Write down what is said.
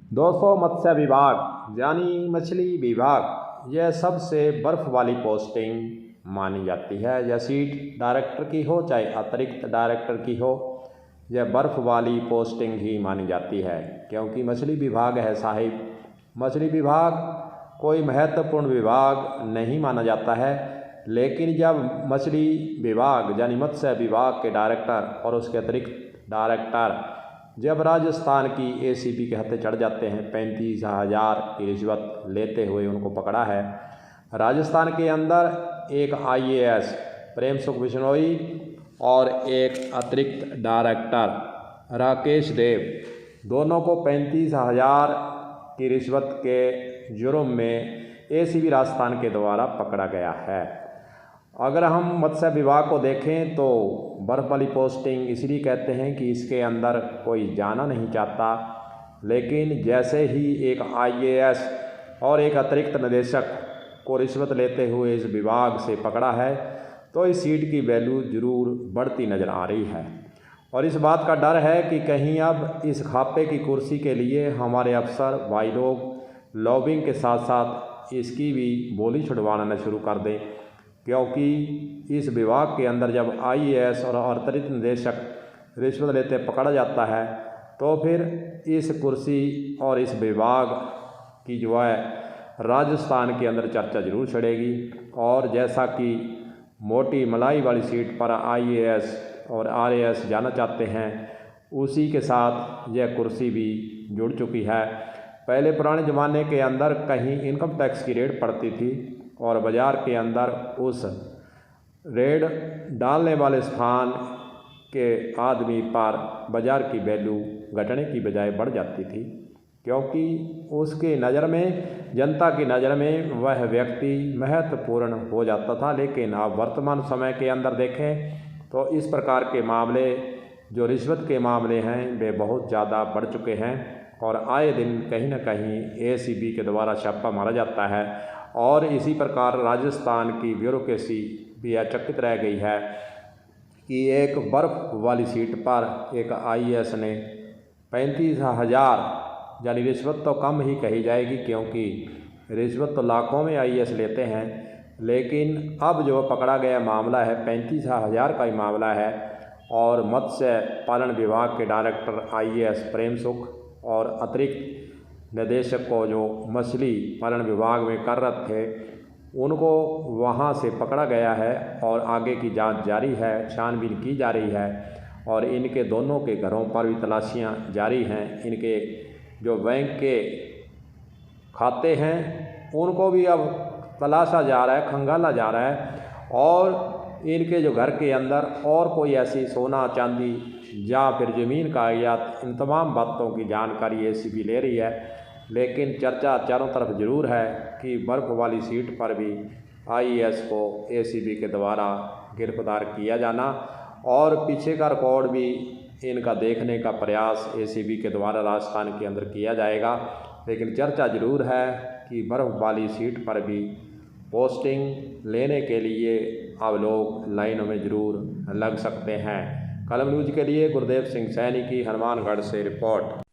दोस्तों, मत्स्य विभाग यानी मछली विभाग यह सबसे बर्फ़ वाली पोस्टिंग मानी जाती है। यह सीट डायरेक्टर की हो चाहे अतिरिक्त डायरेक्टर की हो, यह बर्फ़ वाली पोस्टिंग ही मानी जाती है। क्योंकि मछली विभाग है साहिब, मछली विभाग कोई महत्वपूर्ण विभाग नहीं माना जाता है। लेकिन जब मछली विभाग यानी मत्स्य विभाग के डायरेक्टर और उसके अतिरिक्त डायरेक्टर जब राजस्थान की एसीबी के हत्थे चढ़ जाते हैं, 35,000 की रिश्वत लेते हुए उनको पकड़ा है। राजस्थान के अंदर एक आईएएस प्रेम सुख बिश्नोई और एक अतिरिक्त डायरेक्टर राकेश देव, दोनों को 35,000 की रिश्वत के जुर्म में एसीबी राजस्थान के द्वारा पकड़ा गया है। अगर हम मत्स्य विभाग को देखें तो बर्फ़ वाली पोस्टिंग इसलिए कहते हैं कि इसके अंदर कोई जाना नहीं चाहता। लेकिन जैसे ही एक आईएएस और एक अतिरिक्त निदेशक को रिश्वत लेते हुए इस विभाग से पकड़ा है, तो इस सीट की वैल्यू ज़रूर बढ़ती नज़र आ रही है। और इस बात का डर है कि कहीं अब इस खापे की कुर्सी के लिए हमारे अफसर भाई लोग लॉबिंग के साथ साथ इसकी भी बोली छुड़वाना शुरू कर दें। क्योंकि इस विभाग के अंदर जब आईएएस और अतिरिक्त निदेशक रिश्वत लेते पकड़ा जाता है, तो फिर इस कुर्सी और इस विभाग की जो है राजस्थान के अंदर चर्चा जरूर छिड़ेगी। और जैसा कि मोटी मलाई वाली सीट पर आईएएस और आरएएस जाना चाहते हैं, उसी के साथ यह कुर्सी भी जुड़ चुकी है। पहले पुराने ज़माने के अंदर कहीं इनकम टैक्स की रेड पड़ती थी और बाज़ार के अंदर उस रेड डालने वाले स्थान के आदमी पर बाज़ार की वैल्यू घटने की बजाय बढ़ जाती थी। क्योंकि उसके नज़र में, जनता की नज़र में वह व्यक्ति महत्वपूर्ण हो जाता था। लेकिन अब वर्तमान समय के अंदर देखें तो इस प्रकार के मामले, जो रिश्वत के मामले हैं, वे बहुत ज़्यादा बढ़ चुके हैं। और आए दिन कहीं न कहीं एसीबी के द्वारा छापा मारा जाता है। और इसी प्रकार राजस्थान की ब्यूरोक्रेसी भी अचकित रह गई है कि एक बर्फ़ वाली सीट पर एक आईएएस ने 35,000 यानी रिश्वत तो कम ही कही जाएगी, क्योंकि रिश्वत तो लाखों में आईएएस लेते हैं। लेकिन अब जो पकड़ा गया मामला है 35,000 का ही मामला है। और मत्स्य पालन विभाग के डायरेक्टर आईएएस प्रेम सुख और अतिरिक्त निदेशक को जो मछली पालन विभाग में कार्यरत थे, उनको वहां से पकड़ा गया है और आगे की जांच जारी है, छानबीन की जा रही है। और इनके दोनों के घरों पर भी तलाशियां जारी हैं। इनके जो बैंक के खाते हैं उनको भी अब तलाशा जा रहा है, खंगाला जा रहा है। और इनके जो घर के अंदर और कोई ऐसी सोना चांदी या फिर ज़मीन कागजात, इन तमाम बातों की जानकारी एसीबी ले रही है। लेकिन चर्चा चारों तरफ ज़रूर है कि बर्फ़ वाली सीट पर भी आईएएस को एसीबी के द्वारा गिरफ्तार किया जाना और पीछे का रिकॉर्ड भी इनका देखने का प्रयास एसीबी के द्वारा राजस्थान के अंदर किया जाएगा। लेकिन चर्चा ज़रूर है कि बर्फ़ वाली सीट पर भी पोस्टिंग लेने के लिए अब लोग लाइनों में ज़रूर लग सकते हैं। कलम न्यूज़ के लिए गुरदेव सिंह सैनी की हनुमानगढ़ से रिपोर्ट।